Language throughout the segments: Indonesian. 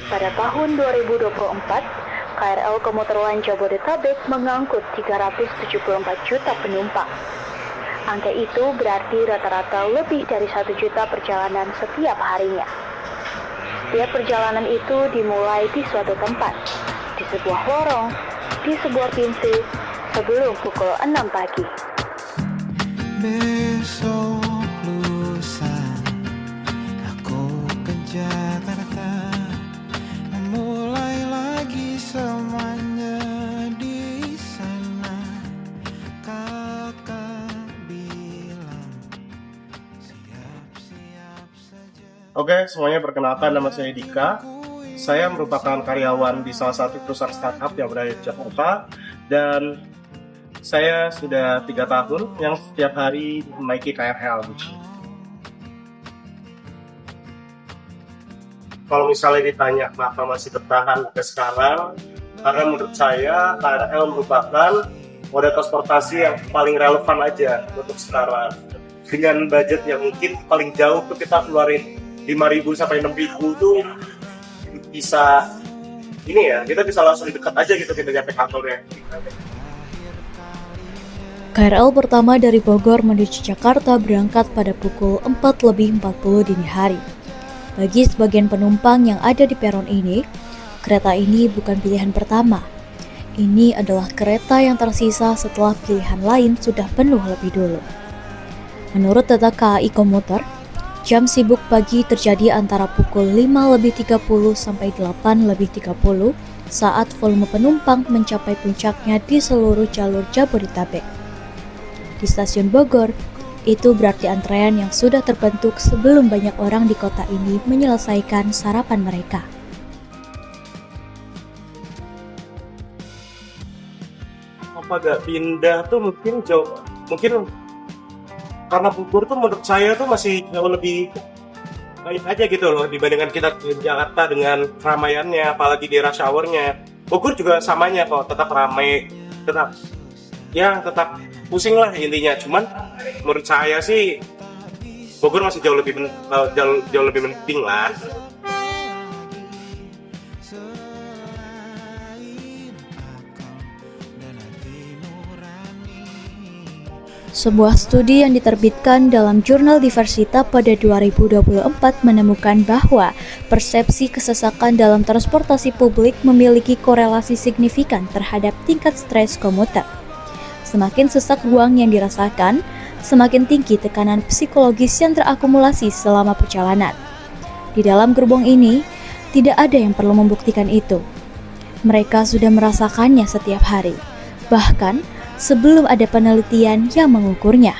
Pada tahun 2024, KRL Komuter Lain Jabodetabek mengangkut 374 juta penumpang. Angka itu berarti rata-rata lebih dari 1 juta perjalanan setiap harinya. Setiap perjalanan itu dimulai di suatu tempat, di sebuah lorong, di sebuah pintu, sebelum pukul 6 pagi. Besok lusa aku ke Jakarta, mulai lagi semuanya di sana. Kakak bilang siap-siap saja. Oke, semuanya perkenalkan, nama saya Dika. Saya merupakan karyawan di salah satu perusahaan startup yang berada di Jakarta, dan saya sudah 3 tahun yang setiap hari menaiki KRL. Kalau misalnya ditanya kenapa masih bertahan sampai sekarang, karena menurut saya KRL merupakan moda transportasi yang paling relevan aja untuk sekarang. Dengan budget yang mungkin paling jauh tuh kita keluarin 5.000 sampai 6.000 tuh bisa ini ya, kita bisa langsung dekat aja gitu kita nyampe kantornya. KRL pertama dari Bogor menuju Jakarta berangkat pada pukul 4:40 dini hari. Bagi sebagian penumpang yang ada di peron ini, kereta ini bukan pilihan pertama. Ini adalah kereta yang tersisa setelah pilihan lain sudah penuh lebih dulu. Menurut data KAI Komuter, jam sibuk pagi terjadi antara pukul 5:30 sampai 8:30 saat volume penumpang mencapai puncaknya di seluruh jalur Jabodetabek. Di stasiun Bogor, itu berarti antrean yang sudah terbentuk sebelum banyak orang di kota ini menyelesaikan sarapan mereka. Apa gak pindah tuh mungkin jauh, mungkin karena Bogor tuh menurut saya tuh masih jauh lebih baik aja gitu loh dibandingkan kita ke Jakarta dengan keramaiannya, apalagi di rush hour-nya. Bogor juga samanya kok, tetap ramai, tetap pusing lah intinya. Cuman menurut saya sih Bogor masih jauh lebih penting lah. Sebuah studi yang diterbitkan dalam jurnal Diversita pada 2024 menemukan bahwa persepsi kesesakan dalam transportasi publik memiliki korelasi signifikan terhadap tingkat stres komuter. Semakin sesak ruang yang dirasakan, semakin tinggi tekanan psikologis yang terakumulasi selama perjalanan. Di dalam gerbong ini, tidak ada yang perlu membuktikan itu. Mereka sudah merasakannya setiap hari, bahkan sebelum ada penelitian yang mengukurnya.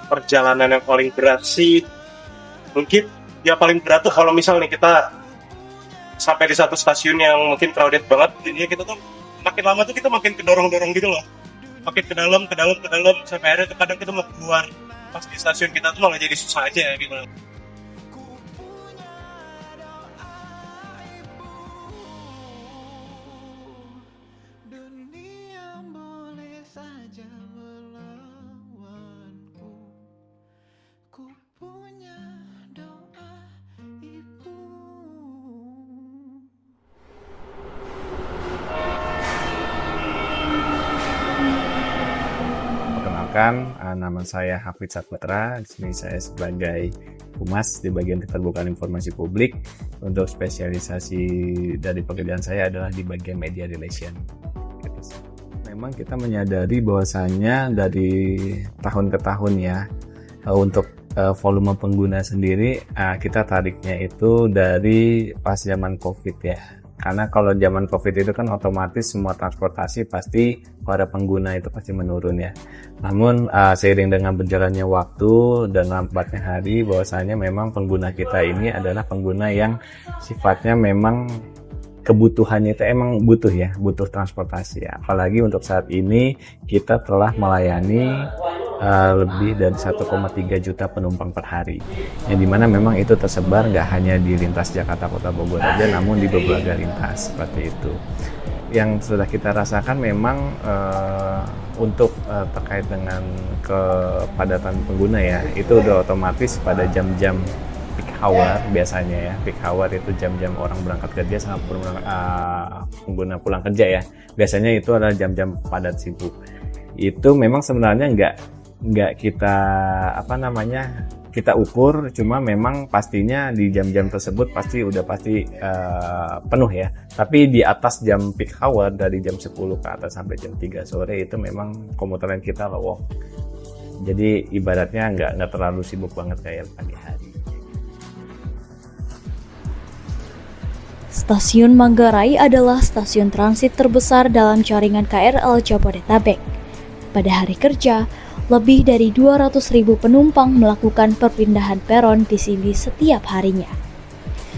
Perjalanan yang paling berat sih mungkin ya paling berat tuh kalau misalnya kita sampai di satu stasiun yang mungkin crowded banget, jadi kita tuh makin lama tuh kita makin kedorong-dorong gitu loh, makin ke dalam sampai akhirnya kadang kita mau keluar pas di stasiun kita tuh malah jadi susah aja gitu. Nama saya Hafid Saputra. Di sini saya sebagai Humas di bagian keterbukaan informasi publik. Untuk spesialisasi dari pekerjaan saya adalah di bagian media relation. Memang kita menyadari bahwasanya dari tahun ke tahun ya, untuk volume pengguna sendiri kita tariknya itu dari pas zaman COVID ya. Karena kalau zaman COVID itu kan otomatis semua transportasi pasti para pengguna itu pasti menurun ya. Namun seiring dengan berjalannya waktu dan lambatnya hari, bahwasanya memang pengguna kita ini adalah pengguna yang sifatnya memang kebutuhannya itu emang butuh transportasi ya. Apalagi untuk saat ini kita telah melayani lebih dari 1,3 juta penumpang per hari, yang dimana memang itu tersebar nggak hanya di lintas Jakarta Kota Bogor aja, namun di beberapa lintas seperti itu. yang sudah kita rasakan memang untuk terkait dengan kepadatan pengguna ya, itu udah otomatis pada jam-jam peak hour biasanya ya. Peak hour itu jam-jam orang berangkat kerja sama pengguna pulang kerja ya. Biasanya itu adalah jam-jam padat sibuk. Itu memang sebenarnya nggak kita ukur, cuma memang pastinya di jam-jam tersebut pasti penuh ya. Tapi di atas jam peak hour dari jam 10 ke atas sampai jam 3 sore itu memang komuter lain kita lowong. Jadi ibaratnya nggak terlalu sibuk banget kayak pagi hari. Stasiun Manggarai adalah stasiun transit terbesar dalam jaringan KRL Jabodetabek. Pada hari kerja, lebih dari 200.000 penumpang melakukan perpindahan peron di sini setiap harinya.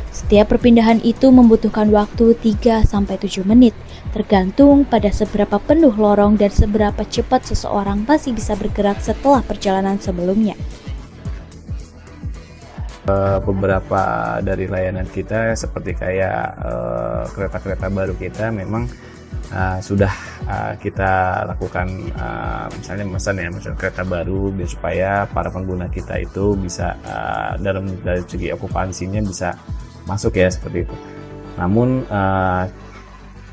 Setiap perpindahan itu membutuhkan waktu 3-7 menit, tergantung pada seberapa penuh lorong dan seberapa cepat seseorang masih bisa bergerak setelah perjalanan sebelumnya. Beberapa dari layanan kita seperti kayak kereta-kereta baru kita memang sudah kita lakukan misalnya kereta baru supaya para pengguna kita itu bisa dari segi okupansinya bisa masuk ya, seperti itu. Namun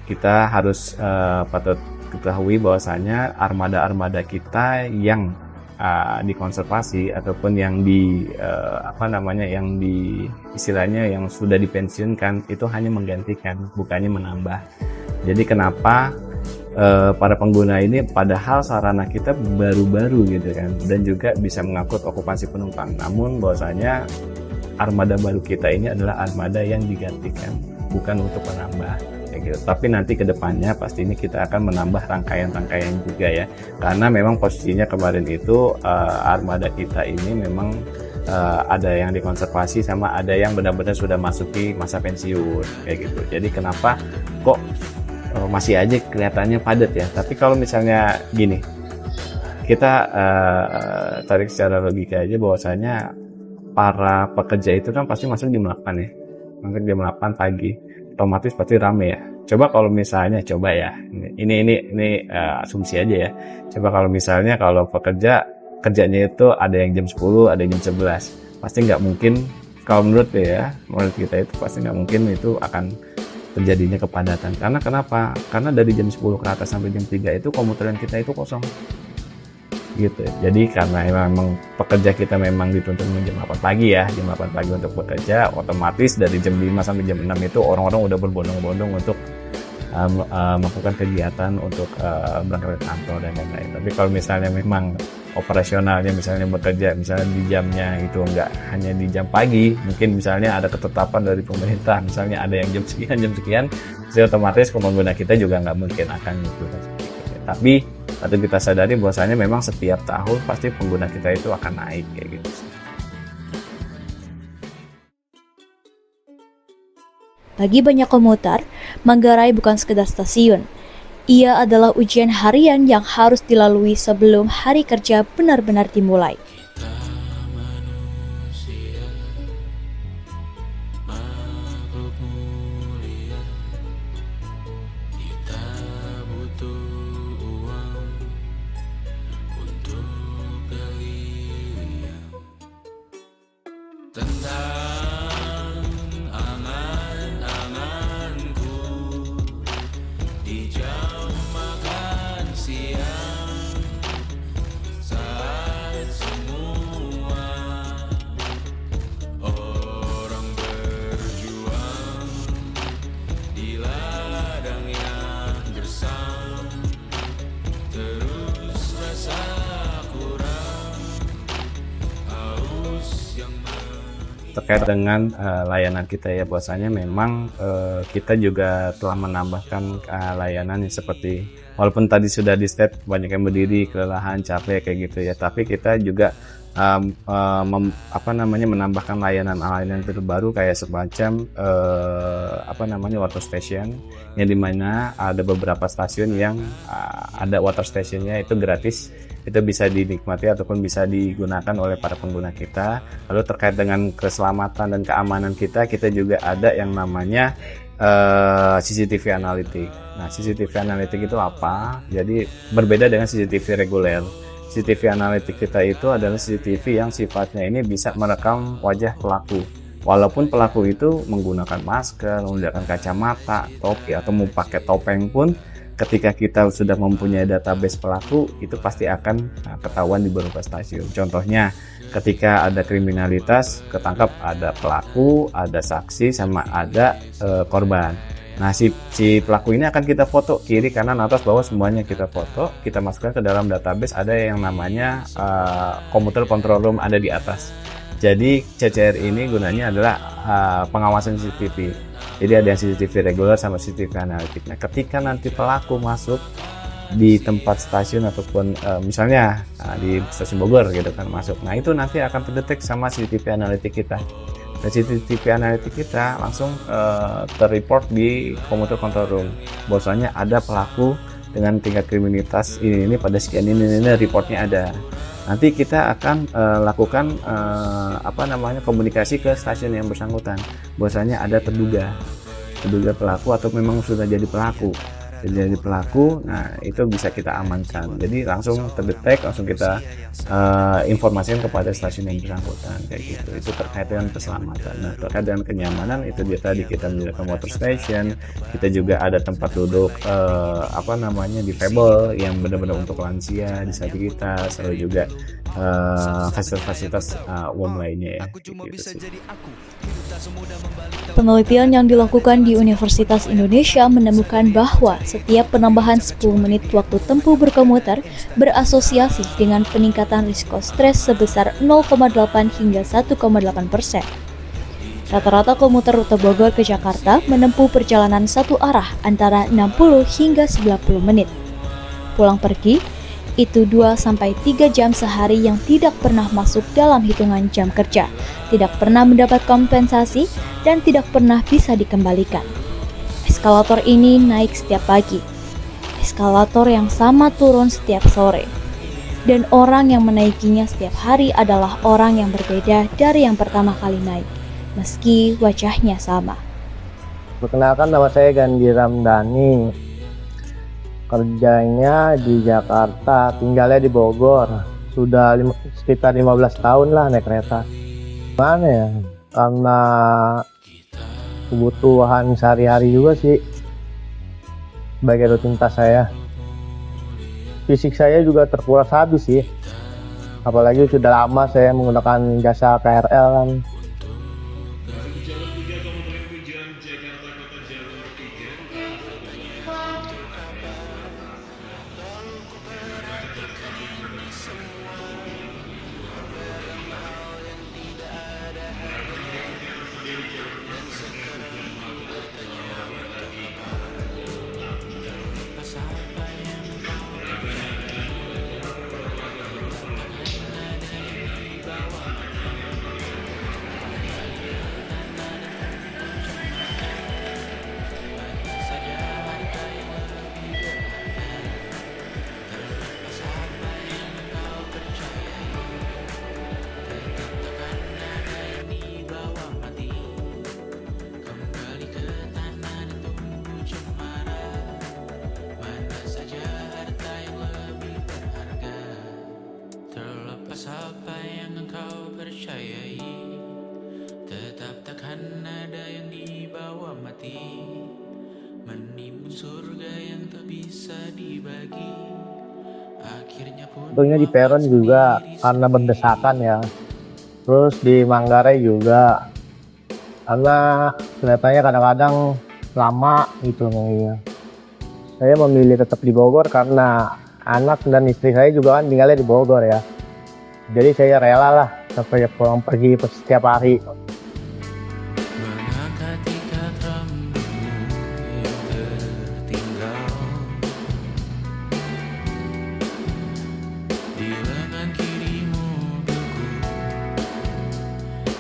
kita harus patut ketahui bahwasanya armada-armada kita yang dikonservasi ataupun yang istilahnya yang sudah dipensiunkan itu hanya menggantikan, bukannya menambah. Jadi kenapa para pengguna ini padahal sarana kita baru-baru gitu kan, dan juga bisa mengangkut okupansi penumpang, namun bahwasanya armada baru kita ini adalah armada yang digantikan, bukan untuk menambah kayak gitu. Tapi nanti kedepannya pasti ini kita akan menambah rangkaian-rangkaian juga ya, karena memang posisinya kemarin itu armada kita ini memang ada yang dikonservasi sama ada yang benar-benar sudah masuki masa pensiun kayak gitu. Jadi kenapa kok masih aja kelihatannya padat ya. Tapi kalau misalnya gini, kita tarik secara logika aja bahwasanya para pekerja itu kan pasti masuk jam 8 ya, masuk jam 8 pagi, otomatis pasti rame ya. Coba kalau misalnya ini asumsi aja ya, coba kalau misalnya kalau kerjanya itu ada yang jam 10, ada yang jam 11, pasti nggak mungkin, kalau menurut kita itu pasti nggak mungkin itu akan terjadinya kepadatan. Karena kenapa? Karena dari jam 10 ke atas sampai jam 3 itu komuter kita itu kosong gitu. Jadi karena memang pekerja kita memang dituntut jam 8 pagi ya, jam 8 pagi untuk bekerja, otomatis dari jam 5 sampai jam 6 itu orang-orang udah berbondong-bondong untuk melakukan kegiatan untuk berangkat ke kantor dan lain-lain. Tapi kalau misalnya memang operasionalnya misalnya bekerja misalnya di jamnya itu enggak hanya di jam pagi, mungkin misalnya ada ketetapan dari pemerintah, misalnya ada yang jam sekian, jadi otomatis pengguna kita juga nggak mungkin akan mengikuti. Tapi patut kita sadari bahwasanya memang setiap tahun pasti pengguna kita itu akan naik kayak gitu. Bagi banyak komuter, Manggarai bukan sekedar stasiun. Ia adalah ujian harian yang harus dilalui sebelum hari kerja benar-benar dimulai. Terkait dengan layanan kita ya, bahwasanya memang kita juga telah menambahkan layanan yang seperti, walaupun tadi sudah di step banyak yang berdiri, kelelahan, capek kayak gitu ya, tapi kita juga menambahkan layanan terbaru kayak semacam water station, yang dimana ada beberapa stasiun yang ada water stationnya itu gratis, itu bisa dinikmati ataupun bisa digunakan oleh para pengguna kita. Lalu terkait dengan keselamatan dan keamanan kita juga ada yang namanya CCTV analitik. Nah, CCTV analitik itu apa? Jadi berbeda dengan CCTV reguler. CCTV analitik kita itu adalah CCTV yang sifatnya ini bisa merekam wajah pelaku. Walaupun pelaku itu menggunakan masker, menggunakan kacamata, topi, atau mau pakai topeng pun, ketika kita sudah mempunyai database pelaku, itu pasti akan ketahuan di beberapa stasiun. Contohnya, ketika ada kriminalitas, ketangkap ada pelaku, ada saksi, sama ada korban. Nah, si pelaku ini akan kita foto kiri, kanan, atas, bawah, semuanya kita foto, kita masukkan ke dalam database. Ada yang namanya komputer control room ada di atas. Jadi CCR ini gunanya adalah pengawasan CCTV. Jadi ada yang CCTV reguler sama CCTV analitik. Nah, ketika nanti pelaku masuk di tempat stasiun ataupun misalnya di stasiun Bogor gitu kan masuk, nah itu nanti akan terdetek sama CCTV analitik kita. Dan CCTV analitik kita langsung terreport di komputer control room. Bahwasanya ada pelaku dengan tingkat kriminalitas ini pada sekian ini reportnya ada. Nanti kita akan lakukan komunikasi ke stasiun yang bersangkutan. Bahwasanya ada terduga pelaku atau memang sudah jadi pelaku. Nah itu bisa kita amankan. Jadi langsung terdetek, langsung kita informasikan kepada stasiun yang bersangkutan kayak gitu. Itu terkait dengan keselamatan. Nah, terkait dengan kenyamanan itu dia tadi kita menyediakan water station. Kita juga ada tempat duduk difabel yang benar-benar untuk lansia disabilitas, lalu juga fasilitas umum lainnya ya. Gitu sih. Penelitian yang dilakukan di Universitas Indonesia menemukan bahwa setiap penambahan 10 menit waktu tempuh berkomuter berasosiasi dengan peningkatan risiko stres sebesar 0,8 hingga 1,8%. Rata-rata komuter rute Bogor ke Jakarta menempuh perjalanan satu arah antara 60 hingga 90 menit. Pulang pergi, itu 2-3 jam sehari yang tidak pernah masuk dalam hitungan jam kerja, tidak pernah mendapat kompensasi, dan tidak pernah bisa dikembalikan. Eskalator ini naik setiap pagi. Eskalator yang sama turun setiap sore. Dan orang yang menaikinya setiap hari adalah orang yang berbeda dari yang pertama kali naik, meski wajahnya sama. Perkenalkan, nama saya Gandhi Ramdhani. Kerjanya di Jakarta, tinggalnya di Bogor. Sudah sekitar 15 tahun lah naik kereta. Mana ya? Karena kebutuhan sehari-hari juga sih sebagai rutinitas saya. Fisik saya juga terkuras habis sih. Apalagi sudah lama saya menggunakan jasa KRL kan. Apa yang engkau percayai, tetap takkan ada yang dibawa mati, menimbun surga yang tak bisa dibagi. Akhirnya pun Tentunya di peron juga karena berdesakan ya. Terus di Manggarai juga karena keretanya kadang-kadang lama gitu ya. Saya memilih tetap di Bogor karena anak dan istri saya juga kan tinggalnya di Bogor ya. Jadi saya rela lah sampai pulang pergi setiap hari. mengangkat ikat rambutmu yang tertinggal di lengan kirimu beku.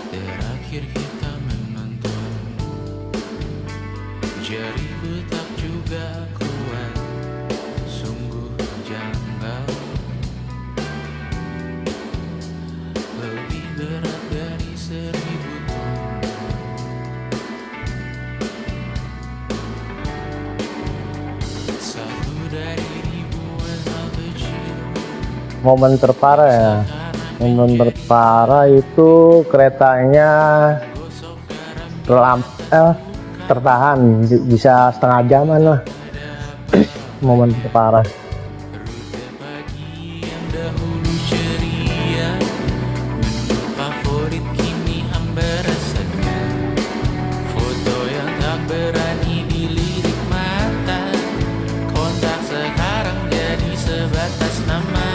Terakhir kita menonton, jariku tak juga kuat, sungguh janggal. Lebih berat dari 1000 momen terparah ya. Momen terparah itu keretanya tertahan bisa setengah jaman lah. Momen terparah. Pagi yang dahulu ceria, menu favorit kini hambar rasanya. Foto yang tak berani dilirik mata, kontak sekarang jadi sebatas nama.